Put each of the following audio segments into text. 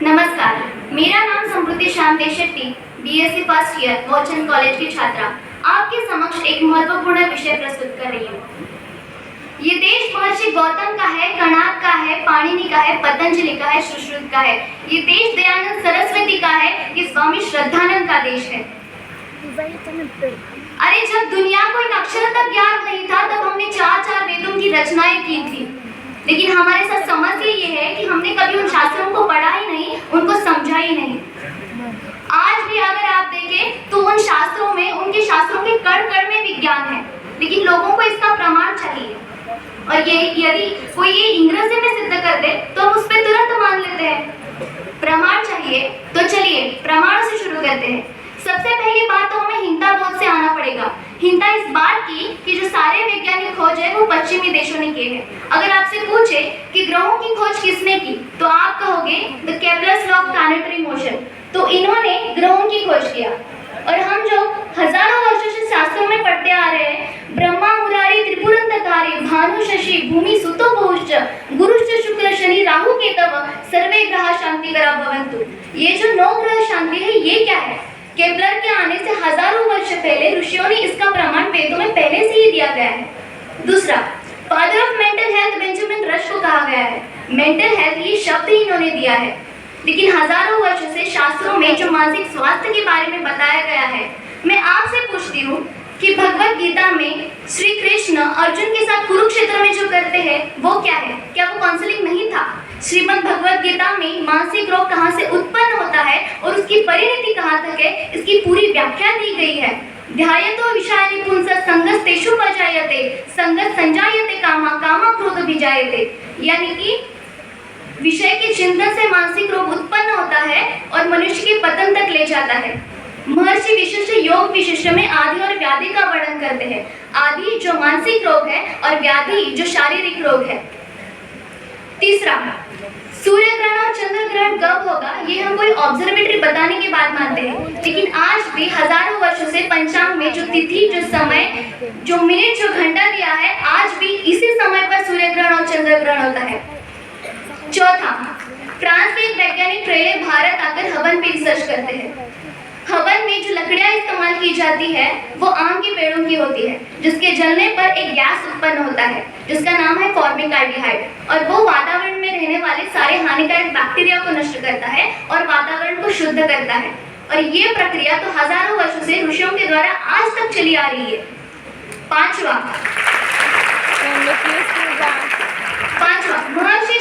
नमस्कार, मेरा नाम Samriddhi Shanti Shetty, BSc first year वॉचन कॉलेज की छात्रा आपके समक्ष एक महत्वपूर्ण विषय प्रस्तुत कर रही हूँ। ये देश महर्षि गौतम का है, कणाद का है, पाणिनि का है, पतंजलि का है, सुश्रुत का है। ये देश दयानंद सरस्वती का है, ये स्वामी श्रद्धानंद का देश है। अरे जब दुनिया को इन अक्षर तक ज्ञान नहीं था तब हमने चार वेदों की रचनाएं की थी, लेकिन हमारे साथ समस्या ये है कि हमने कभी उन शास्त्रों को पढ़ा ही नहीं, उनको समझा ही नहीं। आज भी अगर आप देखें तो उन शास्त्रों में, उनके शास्त्रों के कण कण में विज्ञान है, लेकिन लोगों को इसका प्रमाण चाहिए। और ये यदि कोई ये इंग्रजी में सिद्ध कर दे तो हम उस पर तुरंत मान लेते हैं। प्रमाण चाहिए तो चलिए प्रमाण से शुरू करते हैं। सबसे पहली बात तो हमें हिंता बोध से आना पड़ेगा। हिंता इस बात की कि जो सारे वैज्ञानिक खोज है वो पश्चिमी देशों ने किए हैं। अगर आपसे पूछे कि ग्रहों की खोज किसने की तो आप कहोगे the Kepler's law of planetary motion, तो इन्होंने ग्रहों की खोज किया। और हम जो हजारों वर्षों से शास्त्रों में पढ़ते आ रहे हैं, ब्रह्मा मुरारी त्रिपुरंतकारी भानु शशि भूमि सुतो बहुश्च गुरुश्च शुक्र शनि राहु केतव सर्वे ग्रह शांतिकरा भवन्तु, ये जो 9 ग्रह शांति है ये क्या है? केपलर के आने से हजारों वर्ष पहले ऋषियों ने इसका प्रमाण वेदों में पहले से ही दिया गया है। दूसरा, father of mental health Benjamin rush को कहा गया है। मेंटल हेल्थ ये शब्द ही इन्होंने दिया है, लेकिन हजारों वर्षों से शास्त्रों में जो मानसिक स्वास्थ्य के बारे में बताया गया है, मैं आपसे पूछती हूँ कि भगवत गीता में श्री कृष्ण अर्जुन के साथ कुरुक्षेत्र में जो करते हैं वो क्या है? क्या वो काउंसलिंग नहीं था? श्रीमद् भगवत गीता में मानसिक रोग कहाँ से उत्पन्न होता है और उसकी परिणति कहाँ तक है, इसकी पूरी व्याख्या दी गई है। ध्यायतो विषयानि पुंसः संगस्तेषु पजायते संगत संजायते कामा कामा क्रोध विजायते, यानी कि विषय के चिंतन से मानसिक रोग उत्पन्न होता है और मनुष्य के पतन तक ले जाता है। महर्षि विशिष्ट योग विशिष्ट में आदि और व्याधि का वर्णन करते हैं। आदि जो मानसिक रोग है और व्याधि जो शारीरिक रोग है। तीसरा, सूर्य ग्रहण और चंद्र ग्रहण कब होगा ये हम कोई ऑब्जर्वेटरी बताने के बाद मानते हैं, लेकिन आज भी हजारों वर्षों से पंचांग में जो तिथि, जो समय, जो मिनट, जो घंटा दिया है, आज भी इसी समय पर सूर्य ग्रहण और चंद्र ग्रहण होता है। चौथा, फ्रांस के एक वैज्ञानिक ट्रेले भारत आकर हवन पे रिसर्च करते हैं। हवन में जो लकड़ियां इस्तेमाल की जाती है वो आम के पेड़ों की होती है, जिसके जलने पर एक गैस उत्पन्न होता है जिसका नाम है फॉर्मिकाल्डिहाइड, और वो वातावरण में रहने वाले सारे हानिकारक बैक्टीरिया को नष्ट करता है और वातावरण को शुद्ध करता है। और ये प्रक्रिया तो हजारों वर्षों से ऋषियों के द्वारा आज तक चली आ रही है। पांचवा, महर्षि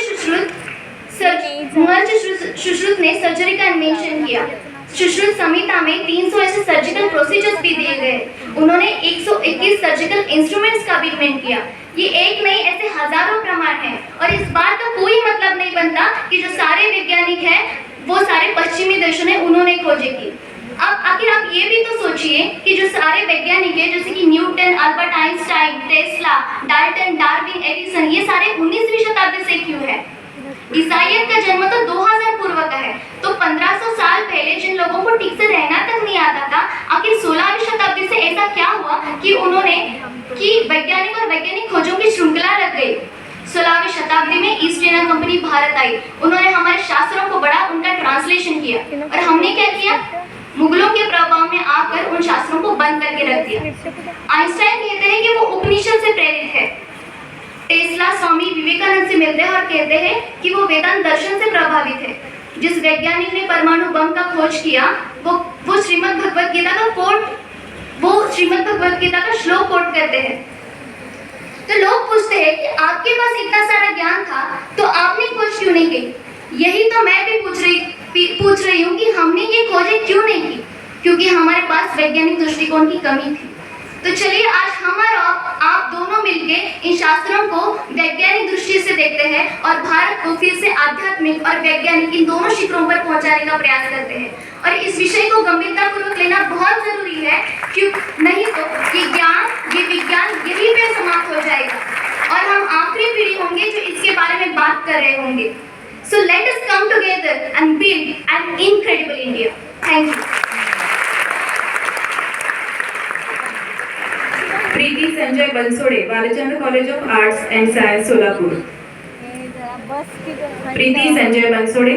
सुश्रुत ने सर्जरी का इन्वेंशन किया। सुश्रुत संहिता में 300 ऐसे सर्जिकल प्रोसीजर्स भी दिए गए। उन्होंने 121 सर्जिकल इंस्ट्रूमेंट्स का भी इन्वेंट किया। ये एक नहीं, ऐसे हजारों प्रमाण हैं और इस बात का कोई मतलब नहीं बनता कि जो सारे वैज्ञानिक हैं वो सारे पश्चिमी देशों ने उन्होंने खोजे की। अब आखिर आप ये भी तो सोचिए कि जो सारे वैज्ञानिक हैं जैसे कि Newton, Albert Einstein, Tesla, Dalton, Darwin, Edison, ये सारे 19वीं शताब्दी से क्यों है? ईसाइयत का जन्म तो 2000 पूर्व का है, तो 1500 साल पहले जिन लोगों को ठीक से रहना तक नहीं आता था, आखिर 16वीं शताब्दी से ऐसा क्या हुआ कि वैज्ञानिक और वैज्ञानिक खोजों की श्रृंखला लग गई। 16वीं शताब्दी में ईस्ट इंडिया कंपनी भारत आई। उन्होंने हमारे शास्त्रों को बड़ा उनका ट्रांसलेशन किया और हमने क्या किया? मुगलों के प्रभाव में आकर उन शास्त्रों को बंद करके रख दिया। आइंस्टाइन कहते हैं कि वो उपनिषद से प्रेरित है। टेस्ला स्वामी विवेकानंद से मिलते हैं और कहते हैं कि वो वेदांत दर्शन से प्रभावित है। जिस वैज्ञानिक ने परमाणु बम का खोज किया वो श्रीमद् भगवत गीता का श्लोक कोट करते हैं। तो लोग पूछते हैं कि आपके पास इतना सारा ज्ञान था तो आपने खोज क्यों नहीं की? यही तो मैं भी पूछ रही हूँ कि हमने ये खोजें क्यों नहीं की? क्योंकि हमारे पास वैज्ञानिक दृष्टिकोण की कमी थी। तो चलिए आज हम और आप दोनों मिलके इन शास्त्रों को वैज्ञानिक दृष्टि से देखते हैं और भारत को फिर से आध्यात्मिक और वैज्ञानिक इन दोनों शिखरों पर पहुंचाने का प्रयास करते हैं। और इस विषय को गंभीरतापूर्वक लेना बहुत जरूरी है, क्यों नहीं तो ये विज्ञान यहीं पे समाप्त हो जाएगा और हम आखिरी पीढ़ी होंगे जो इसके बारे में बात कर रहे होंगे। So let us come together and build an incredible India. Thank you. Preeti Sanjay Bansode, Balchandra college of arts and science, Solapur. Preeti Sanjay Bansode.